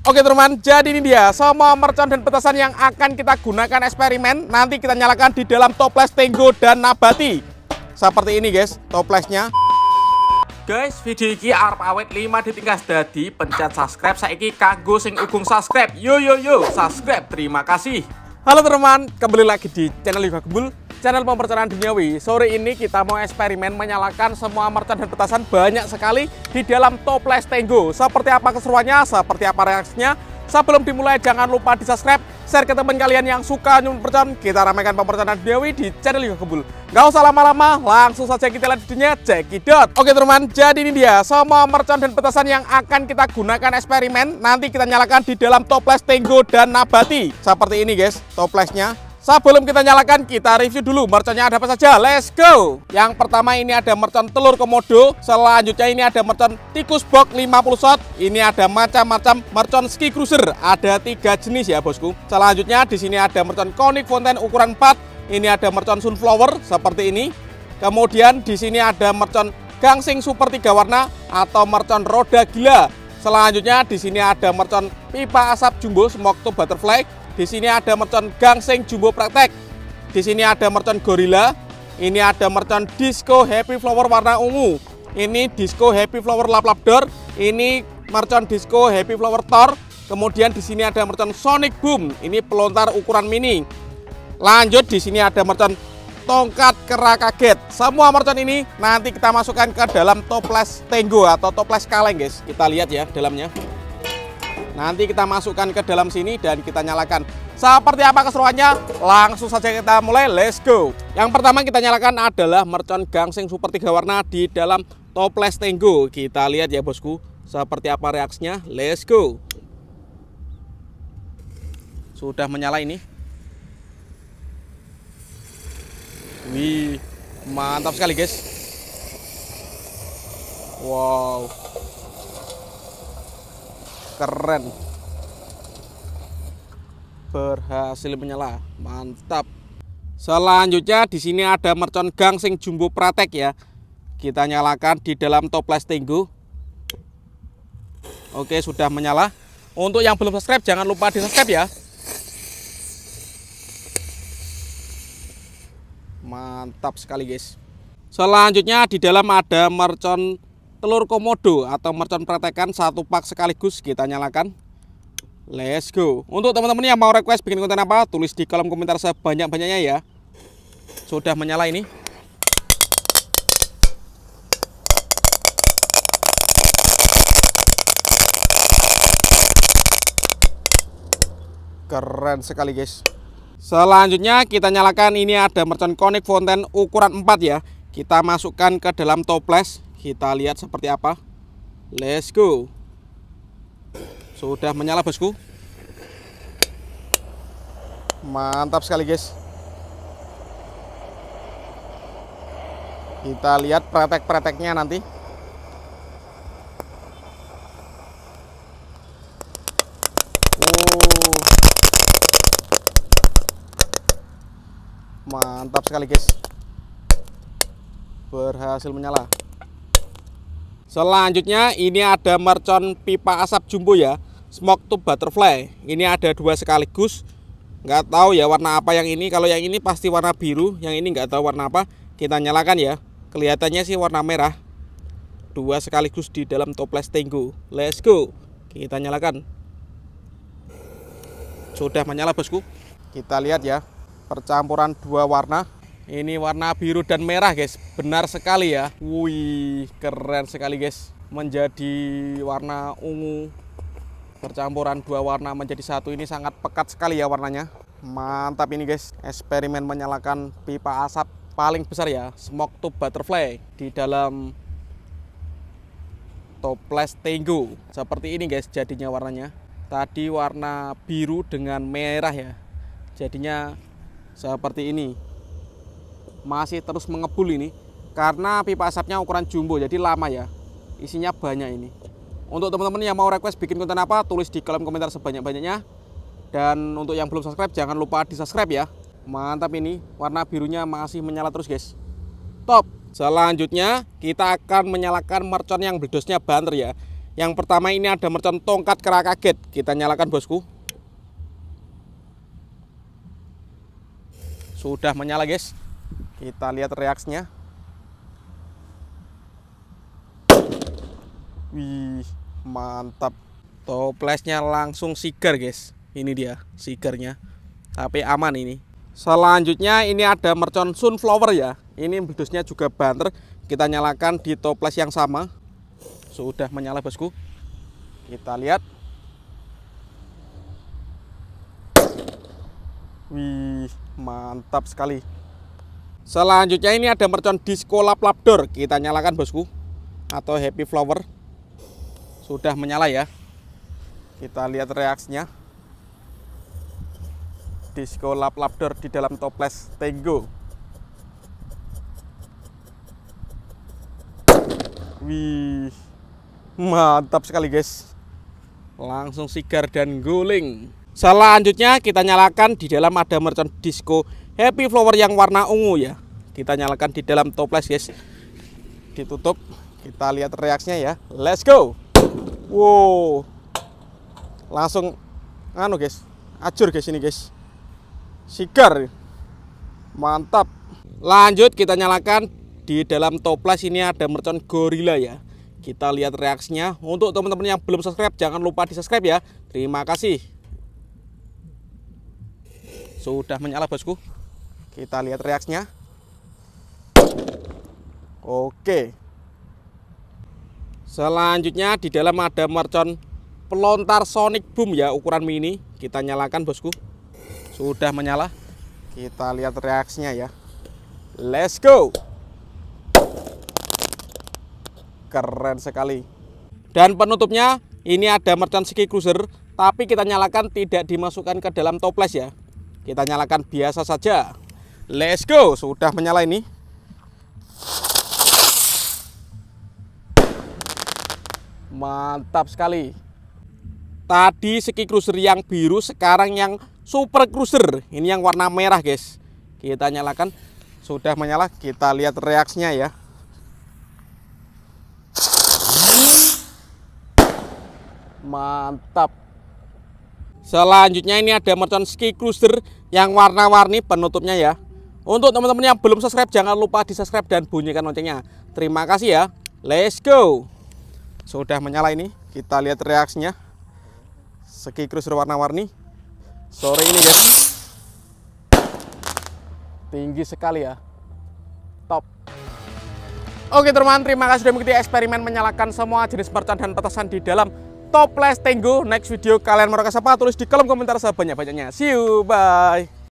Oke teman, jadi ini dia semua mercon dan petasan yang akan kita gunakan eksperimen. Nanti kita nyalakan di dalam toples Tenggo dan Nabati. Seperti ini guys, toplesnya. Guys, video ini arep awet 5 detik guys. Dadi pencet subscribe saiki kanggo sing ugung subscribe. Yo subscribe. Terima kasih. Halo teman, kembali lagi di channel Yoga Gembul, channel pemerconaan duniawi. Sore ini kita mau eksperimen menyalakan semua mercon dan petasan banyak sekali di dalam toples Tenggo. Seperti apa keseruannya, seperti apa reaksinya. Sebelum dimulai jangan lupa di subscribe, share ke teman kalian yang suka nyumbang mercon. Kita ramaikan pemerconaan duniawi di channel Yoga Gembul. Gak usah lama-lama, langsung saja kita lihat videonya, cekidot. Oke teman, jadi ini dia semua mercon dan petasan yang akan kita gunakan eksperimen. Nanti kita nyalakan di dalam toples Tenggo dan Nabati. Seperti ini guys, toplesnya. Sebelum kita nyalakan, kita review dulu merconnya ada apa saja. Let's go. Yang pertama ini ada mercon telur komodo. Selanjutnya ini ada mercon tikus box 50 shot. Ini ada macam-macam mercon ski cruiser. Ada 3 jenis ya bosku. Selanjutnya di sini ada mercon conic fountain ukuran 4. Ini ada mercon sunflower seperti ini. Kemudian di sini ada mercon gangsing super 3 warna atau mercon roda gila. Selanjutnya di sini ada mercon pipa asap jumbo smoke to butterfly. Di sini ada mercon gangsing jumbo praktek. Di sini ada mercon gorilla. Ini ada mercon disco happy flower warna ungu. Ini disco happy flower lap door. Ini mercon disco happy flower Thor. Kemudian di sini ada mercon sonic boom. Ini pelontar ukuran mini. Lanjut di sini ada mercon tongkat kera kaget. Semua mercon ini nanti kita masukkan ke dalam toples Tenggo atau toples kaleng guys. Kita lihat ya dalamnya. Nanti kita masukkan ke dalam sini dan kita nyalakan. Seperti apa keseruannya? Langsung saja kita mulai, let's go. Yang pertama kita nyalakan adalah mercon gangsing super 3 warna di dalam toples Tenggo. Kita lihat ya bosku, seperti apa reaksinya, let's go. Sudah menyala ini. Wih, mantap sekali guys. Wow, keren, berhasil menyala, mantap. Selanjutnya di sini ada mercon gangsing jumbo pratek ya. Kita nyalakan di dalam toples Tenggo. Oke, sudah menyala. Untuk yang belum subscribe jangan lupa di subscribe ya. Mantap sekali guys. Selanjutnya di dalam ada mercon telur komodo atau mercon pratekan 1 pak sekaligus. Kita nyalakan, let's go. Untuk teman-teman yang mau request bikin konten apa, tulis di kolom komentar sebanyak-banyaknya ya. Sudah menyala ini. Keren sekali guys. Selanjutnya kita nyalakan, ini ada mercon conic fountain ukuran 4 ya. Kita masukkan ke dalam toples. Kita lihat seperti apa. Let's go. Sudah menyala bosku. Mantap sekali guys. Kita lihat pretek-preteknya nanti. Mantap sekali guys. Berhasil menyala. Selanjutnya ini ada mercon pipa asap jumbo ya, smoke to butterfly. Ini ada 2 sekaligus. Nggak tahu ya warna apa yang ini. Kalau yang ini pasti warna biru, yang ini nggak tahu warna apa. Kita nyalakan ya. Kelihatannya sih warna merah. 2 sekaligus di dalam toples Tenggo. Let's go. Kita nyalakan. Sudah menyala bosku. Kita lihat ya, percampuran 2 warna. Ini warna biru dan merah guys. Benar sekali ya. Wih, keren sekali guys. Menjadi warna ungu. Percampuran 2 warna menjadi 1 ini sangat pekat sekali ya warnanya. Mantap ini guys. Eksperimen menyalakan pipa asap paling besar ya, smoke to butterfly di dalam toples Tenggo. Seperti ini guys jadinya warnanya. Tadi warna biru dengan merah ya. Jadinya seperti ini. Masih terus mengebul ini karena pipa asapnya ukuran jumbo, jadi lama ya, isinya banyak ini. Untuk teman-teman yang mau request bikin konten apa, tulis di kolom komentar sebanyak-banyaknya. Dan untuk yang belum subscribe jangan lupa di subscribe ya. Mantap ini, warna birunya masih menyala terus guys. Top. Selanjutnya kita akan menyalakan mercon yang bledosnya banter ya. Yang pertama ini ada mercon tongkat kera kaget. Kita nyalakan bosku. Sudah menyala guys. Kita lihat reaksinya. Wih, mantap. Toplesnya langsung sigar guys. Ini dia sigarnya. Tapi aman ini. Selanjutnya ini ada mercon sunflower ya. Ini bledusnya juga banter. Kita nyalakan di toples yang sama. Sudah menyala bosku. Kita lihat. Wih, mantap sekali. Selanjutnya ini ada mercon disco laplabdor. Kita nyalakan bosku. Atau happy flower. Sudah menyala ya. Kita lihat reaksinya. Disco laplabdor di dalam toples Tango. Wih, mantap sekali guys. Langsung sigar dan guling. Selanjutnya kita nyalakan di dalam ada mercon disco happy flower yang warna ungu ya. Kita nyalakan di dalam toples guys. Ditutup. Kita lihat reaksinya ya. Let's go. Wow. Langsung guys. Ajur guys ini guys. Sigar. Mantap. Lanjut kita nyalakan di dalam toples ini ada mercon gorila ya. Kita lihat reaksinya. Untuk teman-teman yang belum subscribe jangan lupa di subscribe ya. Terima kasih. Sudah menyala bosku. Kita lihat reaksinya. Oke. Selanjutnya di dalam ada mercon pelontar sonic boom ya ukuran mini. Kita nyalakan bosku. Sudah menyala. Kita lihat reaksinya ya. Let's go. Keren sekali. Dan penutupnya ini ada mercon ski cruiser, tapi kita nyalakan tidak dimasukkan ke dalam toples ya. Kita nyalakan biasa saja. Let's go. Sudah menyala ini. Mantap sekali. Tadi ski cruiser yang biru, sekarang yang super cruiser. Ini yang warna merah guys. Kita nyalakan. Sudah menyala. Kita lihat reaksinya ya. Mantap. Selanjutnya ini ada mercon ski cruiser yang warna-warni penutupnya ya. Untuk teman-teman yang belum subscribe jangan lupa di subscribe dan bunyikan loncengnya. Terima kasih ya. Let's go. Sudah menyala ini. Kita lihat reaksinya. Ski cruiser warna-warni. Sore ini guys. Tinggi sekali ya. Top. Oke teman-teman, terima kasih sudah mengikuti eksperimen menyalakan semua jenis mercon dan petasan di dalam toples Tango. Next video kalian mau request apa? Tulis di kolom komentar sebanyak-banyaknya. See you, bye.